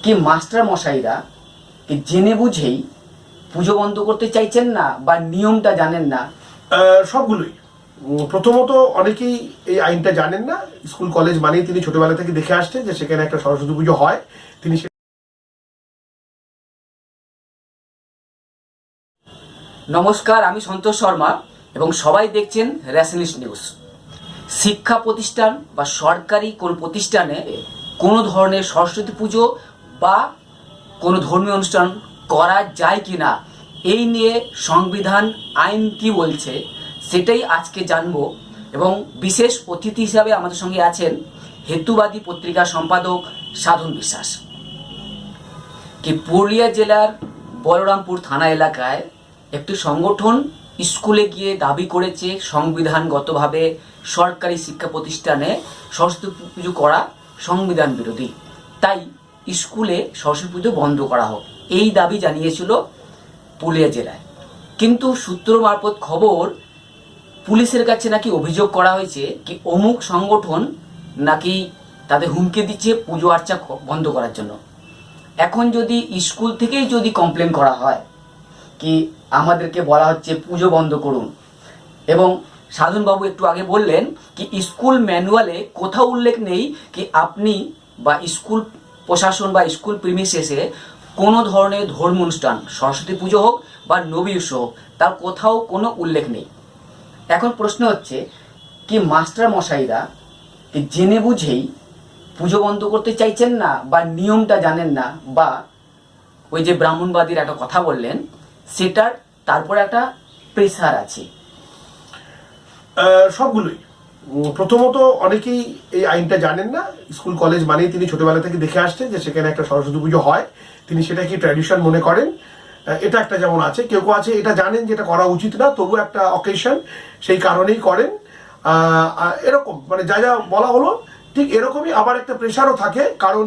কি মাস্টার মশাইরা কি জেনে বুঝেই পুজো বন্ধ করতে চাইছেন না বা নিয়মটা জানেন না? সবগুলোই। প্রথমত অনেকেই এই আইনটা জানেন না। স্কুল কলেজ মানেই তিনি ছোটবেলা থেকে দেখে আসছেন যে সেখানে একটা সরস্বতী পুজো হয়। তিনি নমস্কার, আমি সন্তোষ শর্মা এবং সবাই দেখছেন র্যাশনালিস্ট নিউজ। শিক্ষা প্রতিষ্ঠান বা সরকারি কোনো প্রতিষ্ঠানে কোনো ধরনের সরস্বতী পুজো বা কোনো ধর্মীয় অনুষ্ঠান করা যায় কি না, এই নিয়ে সংবিধান আইন কি বলছে সেটাই আজকে জানবো। এবং বিশেষ অতিথি হিসাবে আমাদের সঙ্গে আছেন হেতুবাদী পত্রিকার সম্পাদক সাধন বিশ্বাস। কি পুরুলিয়া জেলার বলরামপুর থানা এলাকায় একটি সংগঠন স্কুলে গিয়ে দাবি করেছে সংবিধানগতভাবে সরকারি শিক্ষা প্রতিষ্ঠানে সরস্বতী পুজো করা সংবিধান বিরোধী, তাই স্কুলে সরস্বতী পুজো বন্ধ করা হোক, এই দাবি জানিয়েছিল পুরুলিয়া জেলায়। কিন্তু সূত্র মারফত খবর, পুলিশের কাছে নাকি অভিযোগ করা হয়েছে কি অমুক সংগঠন নাকি তাদের হুমকি দিচ্ছে পুজো আর্চা বন্ধ করার জন্য। এখন যদি স্কুল থেকেই যদি কমপ্লেন করা হয় কি আমাদেরকে বলা হচ্ছে পুজো বন্ধ করুন, এবং সাধনবাবু একটু আগে বললেন কি স্কুল ম্যানুয়ালে কোথাও উল্লেখ নেই কি আপনি বা স্কুল প্রশাসন বা স্কুল প্রিমিসেসে কোনো ধরনের ধর্ম অনুষ্ঠান, সরস্বতী পুজো হোক বা নবী উৎসব হোক, তার কোথাও কোনো উল্লেখ নেই। এখন প্রশ্ন হচ্ছে কি মাস্টার মশাইরা কি জেনে বুঝেই পুজো বন্ধ করতে চাইছেন না বা নিয়মটা জানেন না, বা ওই যে ব্রাহ্মণবাদীর একটা কথা বললেন সেটার তারপরে একটা প্রেসার আছে? সবগুলোই। প্রথমত অনেকেই এই আইনটা জানেন না। স্কুল কলেজ মানেই তিনি ছোটবেলা থেকে দেখে আসছেন যে সেখানে একটা সরস্বতী পুজো হয়। তিনি সেটাকে ট্র্যাডিশন মনে করেন। এটা একটা যেমন আছে, কেউ কেউ আছে এটা জানেন যে এটা করা উচিত না, তবু একটা অকেশন সেই কারণেই করেন। এরকম মানে যা যা বলা হলো ঠিক এরকমই। আবার একটা প্রেশারও থাকে, কারণ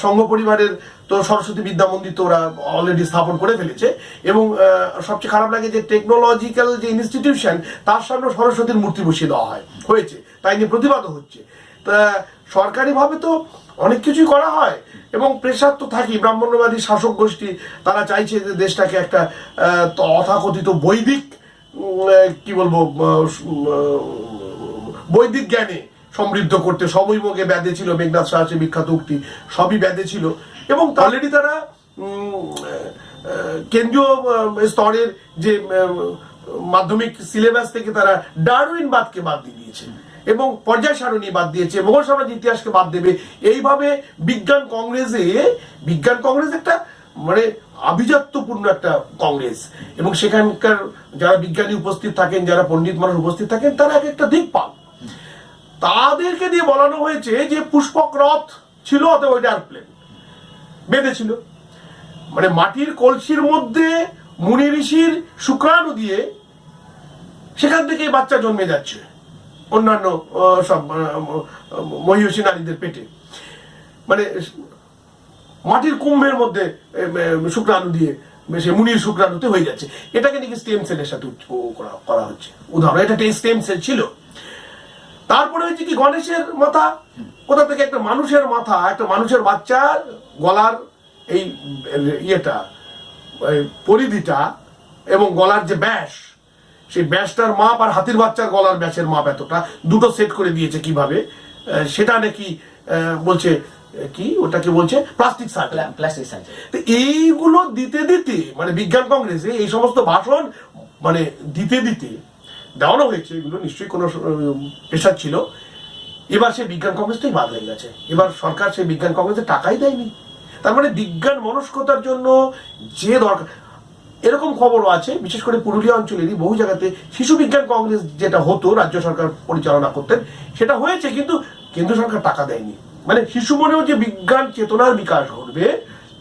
সংঘ পরিবারের তো সরস্বতী বিদ্যা মন্দির তো ওরা অলরেডি স্থাপন করে ফেলেছে, এবং সবচেয়ে খারাপ লাগে যে টেকনোলজিক্যাল যে ইনস্টিটিউশন তার সামনে সরস্বতীর মূর্তি বসিয়ে দেওয়া হয়েছে, তাই নিয়ে প্রতিবাদও হচ্ছে। তা সরকারিভাবে তো অনেক কিছুই করা হয়, এবং প্রেশার তো থাকেই। ব্রাহ্মণ্যবাদী শাসক গোষ্ঠী তারা চাইছে যে দেশটাকে একটা তথাকথিত বৈদিক কি বলবো বৈদিক জ্ঞানে সমৃদ্ধ করতে। সবই মোগে ব্যাধে ছিল, মেঘনাথ সাহায্যে বিখ্যাত উক্তি, সবই ব্যাধে ছিল। এবং অলরেডি তারা কেন্দ্রীয় স্তরের যে মাধ্যমিক সিলেবাস থেকে তারা ডারউইনবাদকে বাদ দিয়ে দিয়েছে এবং পর্যায় সারণী বাদ দিয়েছে, মোগল সাম্রাজ্যের ইতিহাসকে বাদ দেবে। এইভাবে বিজ্ঞান কংগ্রেস একটা মানে আভিজাত্যপূর্ণ একটা কংগ্রেস, এবং সেখানকার যারা বিজ্ঞানী উপস্থিত থাকেন, যারা পণ্ডিত মানুষ উপস্থিত থাকেন, তারা এক একটা দিক পান। তাদেরকে দিয়ে বলানো হয়েছে যে পুষ্পক রথ ছিল, অথবা ওইটা এয়ারপ্লেন বেঁধেছিল, মানে মাটির কলসির মধ্যে মুনি ঋষির শুক্রাণু দিয়ে সেখান থেকে বাচ্চা জন্মে যাচ্ছে অন্যান্য সব মহিষী নারীদের পেটে, মানে মাটির কুম্ভের মধ্যে শুক্রাণু দিয়ে সে মুনির শুক্রাণুতে হয়ে যাচ্ছে। এটাকে নাকি স্টেম সেলের সাথে করা হচ্ছে উদাহরণ। এটা স্টেম সেল ছিল। তারপরে হয়েছে কি গণেশের মাথা, কোথা থেকে একটা মানুষের মাথা, একটা মানুষের বাচ্চার গলার এই ইয়েটা পরিধিটা এবং গলার যে ব্যাস, সেই ব্যাসটার মাপ আর হাতির বাচ্চার গলার ব্যাসের মাপ এতটা, দুটো সেট করে দিয়েছে কিভাবে, সেটা নাকি বলছে কি ওটাকে বলছে প্লাস্টিক সার্জারি। তো এইগুলো দিতে দিতে মানে বিজ্ঞান কংগ্রেসে এই সমস্ত ভাষণ মানে দিতে দিতে দেওয়ানো হয়েছে। এগুলো নিশ্চয়ই কোনো প্রেশার ছিল। এবার সে বিজ্ঞান কংগ্রেসটাই বাদ হয়ে গেছে। এবার সরকার সেই বিজ্ঞান কংগ্রেসে টাকাই দেয়নি। তার মানে বিজ্ঞান মনস্কতার জন্য যে দরকার, এরকম খবরও আছে বিশেষ করে পুরুলিয়া অঞ্চলেরই বহু জায়গাতে শিশু বিজ্ঞান কংগ্রেস যেটা হতো, রাজ্য সরকার পরিচালনা করতেন, সেটা হয়েছে, কিন্তু কেন্দ্র সরকার টাকা দেয়নি। মানে শিশু মনেও যে বিজ্ঞান চেতনার বিকাশ ঘটবে,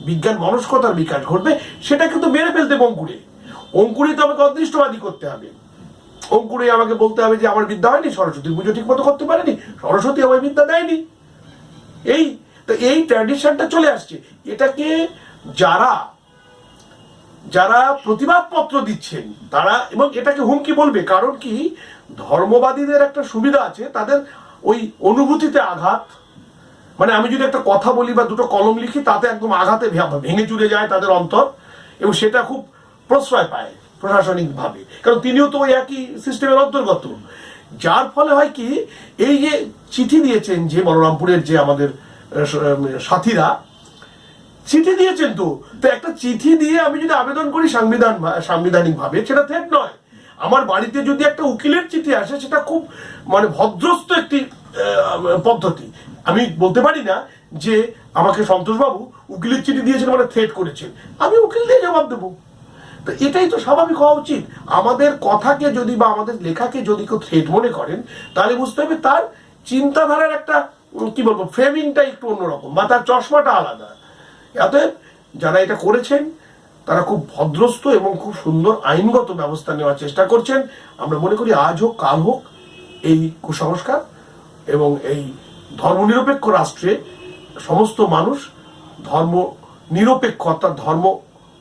বিজ্ঞান মনস্কতার বিকাশ ঘটবে, সেটা কিন্তু মেরে ফেলতে অঙ্কুরে তো আমাকে অদৃষ্টবাদী করতে হবে। অঙ্কুরে আমাকে বলতে হবে যে আমার বিদ্যা হয়নি, সরস্বতীর পুজো ঠিক মতো করতে পারেনি, সরস্বতী আমার বিদ্যা দেয়নি। এই ট্র্যাডিশনটা চলে আসছে। এটাকে যারা প্রতিবাদ পত্র দিচ্ছেন তারা, এবং এটাকে হুমকি বলবে, কারণ কি ধর্মবাদীদের একটা সুবিধা আছে, তাদের ওই অনুভূতিতে আঘাত, মানে আমি যদি একটা কথা বলি বা দুটো কলম লিখি তাতে একদম আঘাতে ভেঙে চুরে যায় তাদের অন্তর, এবং সেটা খুব প্রশ্রয় পায় প্রশাসনিক ভাবে, কারণ তিনিও তো ওই একই সিস্টেমের অন্তর্গত। যার ফলে হয় কি, এই যে চিঠি দিয়েছেন যে বলরামপুরের যে আমাদের সাথীরা চিঠি দিয়েছেন, তো একটা চিঠি দিয়ে আমি যদি আবেদন করি সাংবিধানিক ভাবে, সেটা থ্রেট নয়। আমার বাড়িতে যদি একটা উকিলের চিঠি আসে, সেটা খুব মানে ভদ্রস্থ একটি পদ্ধতি। আমি বলতে পারি না যে আমাকে সন্তোষবাবু উকিলের চিঠি দিয়েছেন মানে থ্রেট করেছেন, আমি উকিল দিয়ে জবাব দেবো। তো এটাই তো স্বাভাবিক হওয়া উচিত। আমাদের কথাকে যদি বা আমাদের লেখাকে যদি কেউ থ্রেট মনে করেন, তাহলে বুঝতে হবে তার চিন্তাধারার একটা কি বলবো ফ্রেমিংটা একটু অন্যরকম, বা তার চশমাটা আলাদা। অতএব যারা এটা করেছেন তারা খুব ভদ্রস্থ এবং খুব সুন্দর আইনগত ব্যবস্থা নেওয়ার চেষ্টা করছেন। আমরা মনে করি আজ হোক কাল হোক এই কুসংস্কার এবং এই ধর্মনিরপেক্ষ রাষ্ট্রে সমস্ত মানুষ ধর্ম নিরপেক্ষ অর্থাৎ ধর্ম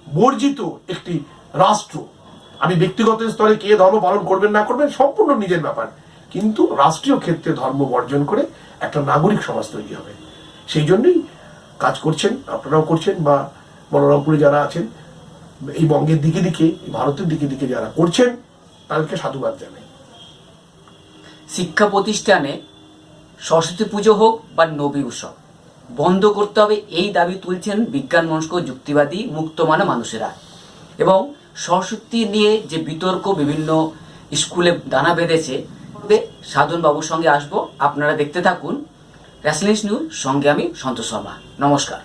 বর্জিত একটি রাষ্ট্র। আমি ব্যক্তিগত স্তরে কে ধর্ম পালন করবেন না করবেন সম্পূর্ণ নিজের ব্যাপার, কিন্তু রাষ্ট্রীয় ক্ষেত্রে ধর্ম বর্জন করে একটা নাগরিক সমাজ তৈরি হবে। সেই জন্যই কাজ করছেন, আপনারাও করছেন, বা বলরামপুরে যারা আছেন, এই বঙ্গের দিকে দিকে ভারতের দিকে দিকে যারা করছেন তাদেরকে সাধুবাদ জানাই। শিক্ষা প্রতিষ্ঠানে সরস্বতী পুজো হোক বা নবী উৎসব বন্ধ করতে হবে, এই দাবি তুলছেন বিজ্ঞান মনস্ক যুক্তিবাদী মুক্তমানা মানুষেরা। এবং সরস্বতী নিয়ে যে বিতর্ক বিভিন্ন স্কুলে দানা বেঁধেছে, সাধন বাবুর সঙ্গে আসবো, আপনারা দেখতে থাকুন রেসলিংস নিউজ, সঙ্গে আমি সন্তোষ শর্মা। নমস্কার।